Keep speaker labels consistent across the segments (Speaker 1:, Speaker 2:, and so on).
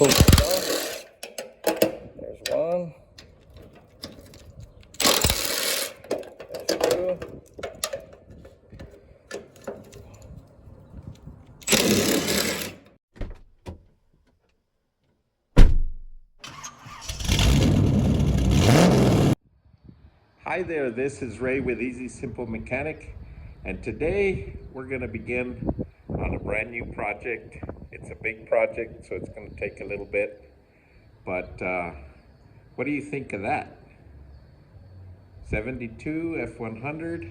Speaker 1: Pull it off. There's one. There's two. Hi there, this is Ray with Easy Simple Mechanic, and today we're going to begin on a brand new project. It's a big project, so it's going to take a little bit, but what do you think of that? 72 F100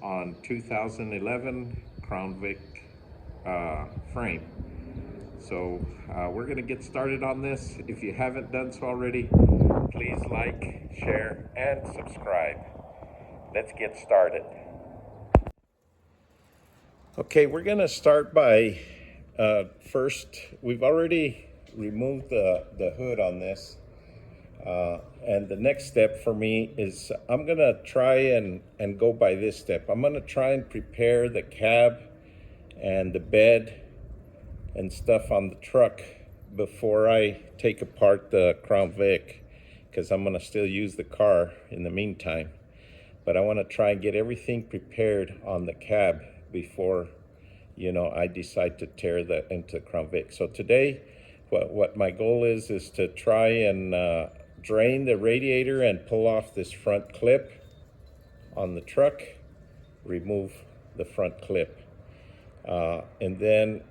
Speaker 1: on 2011 Crown Vic frame. So we're going to get started on this. If you haven't done so already, please like, share, and subscribe. Let's get started. Okay, we're going to start by first, we've already removed the hood on this. And the next step for me is I'm going to try and go by this step. I'm going to try and prepare the cab and the bed and stuff on the truck before I take apart the Crown Vic, because I'm going to still use the car in the meantime. But I want to try and get everything prepared on the cab before, you know, I decide to tear that into the Crown Vic. So today, what my goal is to try and drain the radiator and pull off this front clip on the truck, remove the front clip. And then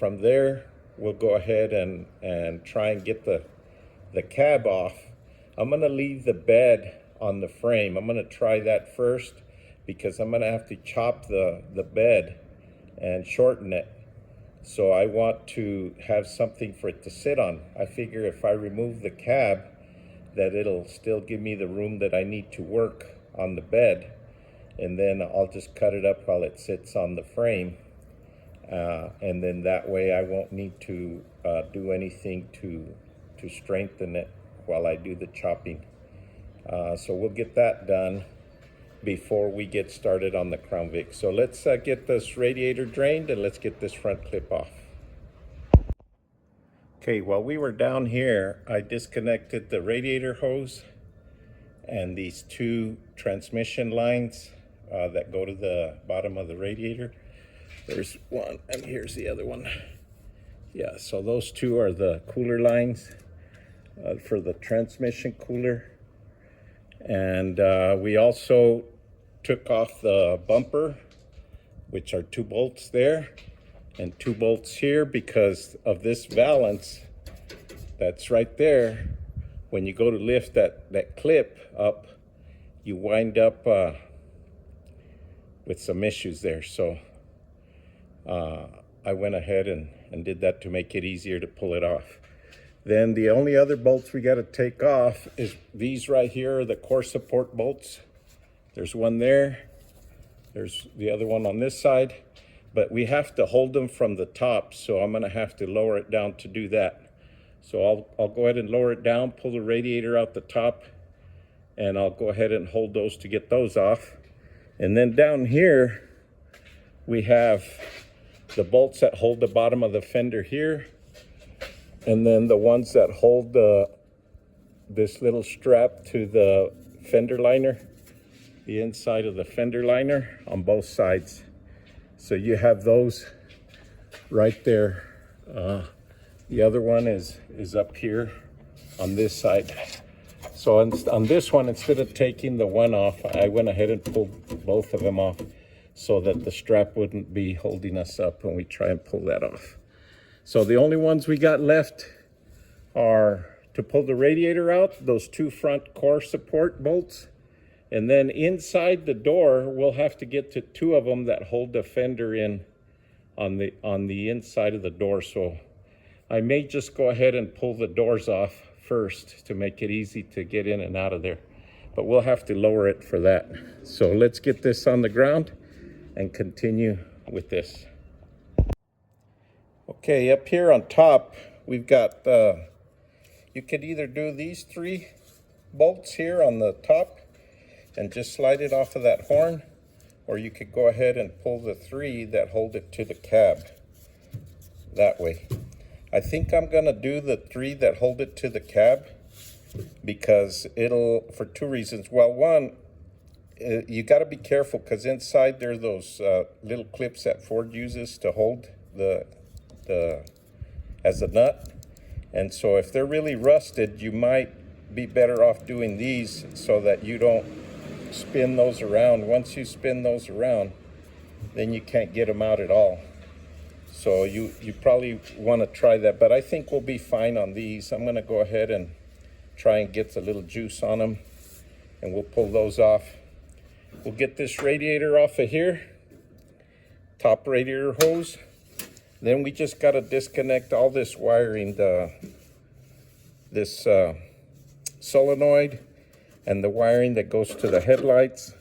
Speaker 1: from there, we'll go ahead and try and get the cab off. I'm going to leave the bed on the frame. I'm going to try that first because I'm going to have to chop the bed and shorten it. So I want to have something for it to sit on. I figure if I remove the cab, that it'll still give me the room that I need to work on the bed. And then I'll just cut it up while it sits on the frame. And then that way I won't need to do anything to strengthen it while I do the chopping. So we'll get that done before we get started on the Crown Vic. So let's get this radiator drained and let's get this front clip off. Okay, while we were down here, I disconnected the radiator hose and these two transmission lines that go to the bottom of the radiator. There's one, and here's the other one. Yeah, so those two are the cooler lines for the transmission cooler. And we also took off the bumper, which are 2 bolts there and 2 bolts here because of this valance that's right there. When you go to lift that clip up, you wind up with some issues there. So I went ahead and did that to make it easier to pull it off. Then the only other bolts we got to take off is these right here are the core support bolts. There's one there. There's the other one on this side. But we have to hold them from the top, so I'm going to have to lower it down to do that. So I'll go ahead and lower it down, pull the radiator out the top, and I'll go ahead and hold those to get those off. And then down here, we have the bolts that hold the bottom of the fender here, and then the ones that hold this little strap to the fender liner, the inside of the fender liner on both sides. So you have those right there. The other one is up here on this side. So on this one, instead of taking the one off, I went ahead and pulled both of them off so that the strap wouldn't be holding us up when we try and pull that off. So the only ones we got left are to pull the radiator out, those 2 front core support bolts. And then inside the door, we'll have to get to 2 of them that hold the fender in on the inside of the door. So I may just go ahead and pull the doors off first to make it easy to get in and out of there. But we'll have to lower it for that. So let's get this on the ground and continue with this. Okay, up here on top, we've got, you could either do these 3 bolts here on the top and just slide it off of that horn, or you could go ahead and pull the 3 that hold it to the cab that way. I think I'm gonna do the 3 that hold it to the cab, because it'll, for 2 reasons. Well, one, you got to be careful, because inside there are those little clips that Ford uses to hold the as a nut, and so if they're really rusted, you might be better off doing these so that you don't spin those around. Once you spin those around, then you can't get them out at all. So you probably want to try that, but I think we'll be fine on these. I'm going to go ahead and try and get a little juice on them, and we'll pull those off. We'll get this radiator off of here, top radiator hose. Then we just got to disconnect all this wiring, this solenoid and the wiring that goes to the headlights,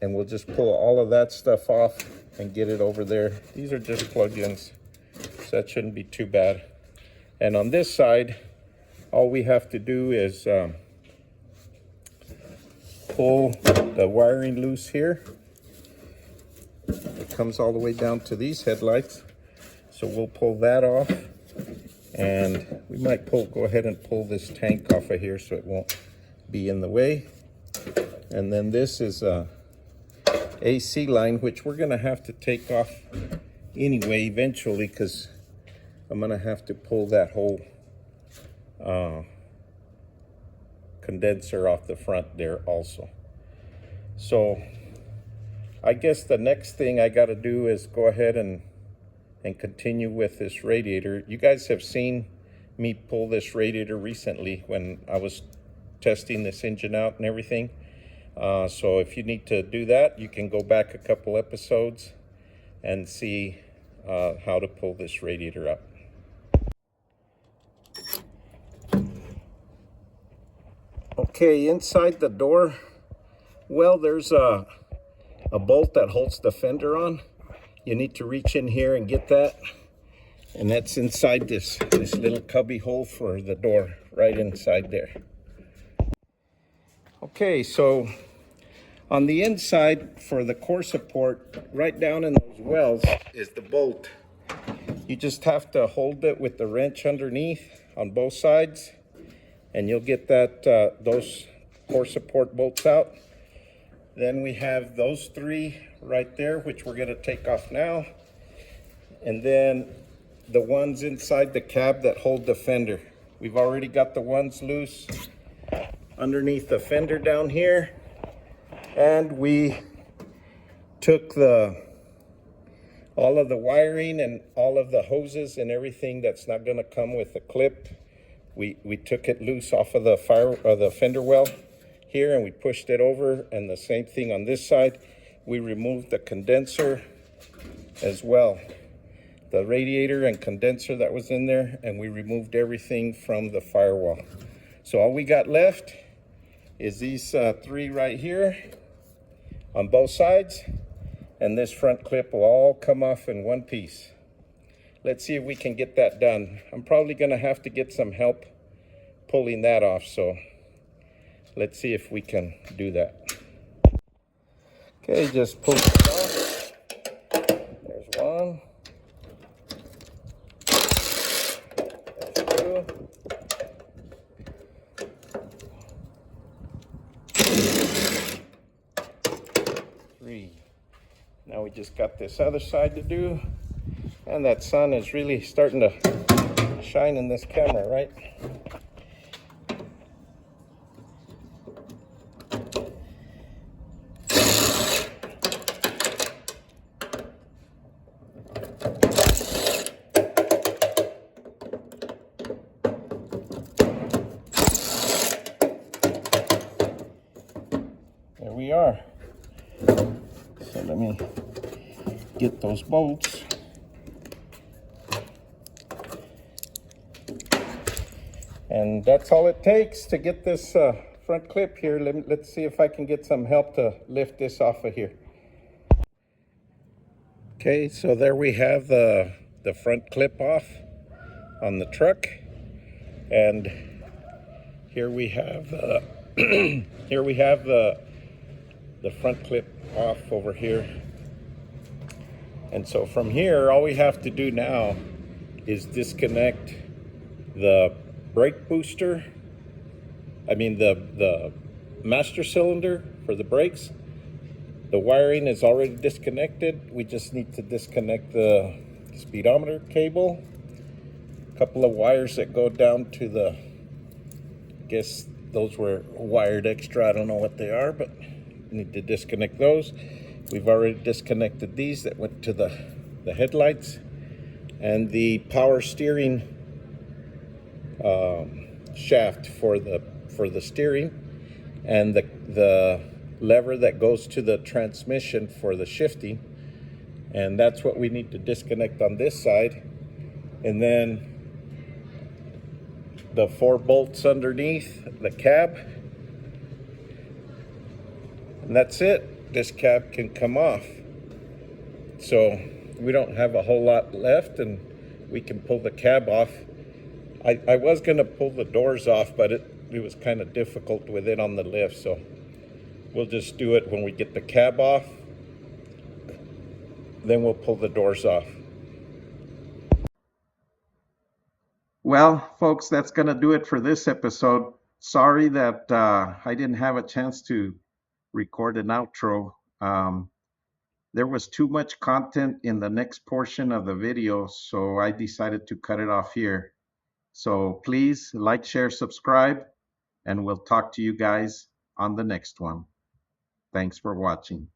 Speaker 1: and we'll just pull all of that stuff off and get it over there. These are just plug-ins, so that shouldn't be too bad. And on this side, all we have to do is pull the wiring loose here. It comes all the way down to these headlights, so we'll pull that off, and we might go ahead and pull this tank off of here so it won't be in the way. And then this is a AC line, which we're going to have to take off anyway eventually, because I'm going to have to pull that whole condenser off the front there also. So I guess the next thing I got to do is go ahead and continue with this radiator. You guys have seen me pull this radiator recently when I was testing this engine out and everything. So if you need to do that, you can go back a couple episodes and see how to pull this radiator up. Okay, inside the door, well, there's a bolt that holds the fender on. You need to reach in here and get that, and that's inside this little cubby hole for the door, right inside there. Okay, so on the inside for the core support, right down in those wells is the bolt. You just have to hold it with the wrench underneath on both sides, and you'll get that those core support bolts out. Then we have those 3 right there, which we're going to take off now, and then the ones inside the cab that hold the fender. We've already got the ones loose underneath the fender down here, and we took all of the wiring and all of the hoses and everything that's not going to come with the clip. We took it loose off of the fender well here, and we pushed it over, and the same thing on this side. We removed the condenser as well, the radiator and condenser that was in there, and we removed everything from the firewall. So all we got left is these 3 right here on both sides, and this front clip will all come off in one piece. Let's see if we can get that done. I'm probably going to have to get some help pulling that off, so let's see if we can do that. Okay, just pull it off. There's one. There's 2. 3. Now we just got this other side to do, and that sun is really starting to shine in this camera, right? There we are. So let me get those bolts. And that's all it takes to get this front clip here. Let's see if I can get some help to lift this off of here. Okay, so there we have the front clip off on the truck, and here we have here we have the front clip off over here. And so from here, all we have to do now is disconnect the brake booster, the master cylinder for the brakes. The wiring is already disconnected. We just need to disconnect the speedometer cable. A couple of wires that go down to the, I guess those were wired extra. I don't know what they are, but need to disconnect those. We've already disconnected these that went to the headlights, and the power steering shaft for the steering, and the lever that goes to the transmission for the shifting. And that's what we need to disconnect on this side. And then the 4 bolts underneath the cab, and that's it. This cab can come off. So we don't have a whole lot left, and we can pull the cab off. I was going to pull the doors off, but it was kind of difficult with it on the lift, so we'll just do it when we get the cab off. Then we'll pull the doors off. Well, folks, that's going to do it for this episode. Sorry that I didn't have a chance to record an outro. There was too much content in the next portion of the video, so I decided to cut it off here. So please like, share, subscribe, and we'll talk to you guys on the next one. Thanks for watching.